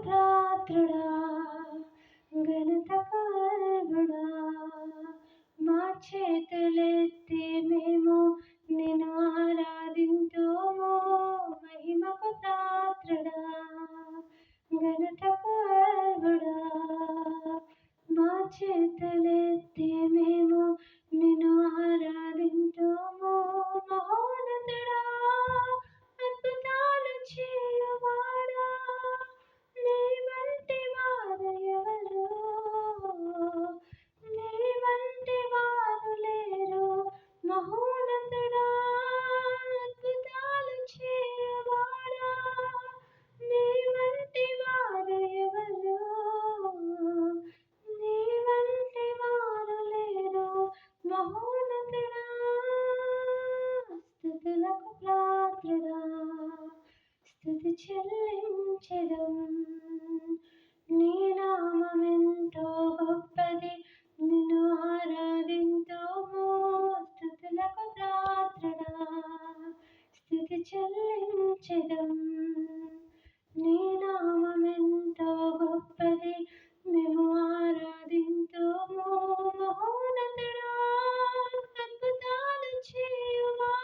పాత్రుడా ఘనత గర్భుడా మా చేతులెత్తి మేము నిన్ను ఆరాధింతుము మహిమకు పాత్రుడా ఘనత గర్భుడా మా చేతులెత్తి మేము నిన్ను ఆరాధింతుము మహోన్నతుడా అద్భుతాలు చేయువాడా నీ వంటి వారు ఎవరు నీ వంటి వారు లేరు మహోన్నతుడా అద్భుతాలు చేయువాడా నీ వంటి వారు ఎవరు నీ వంటి వారు లేరు మహోన్నతుడా స్తుతులకు పాత్రుడా స్తుతి చెల్లించెదం నీ నామమెంతో గొప్పది నిన్ను ఆరాధింతుము స్తుతులకు పాత్రుడా స్తుతి చెల్లించెదం నీ నామమెంతో గొప్పది మేము ఆరాధింతుము మహోన్నతుడా అద్భుతాలు చేయువాడా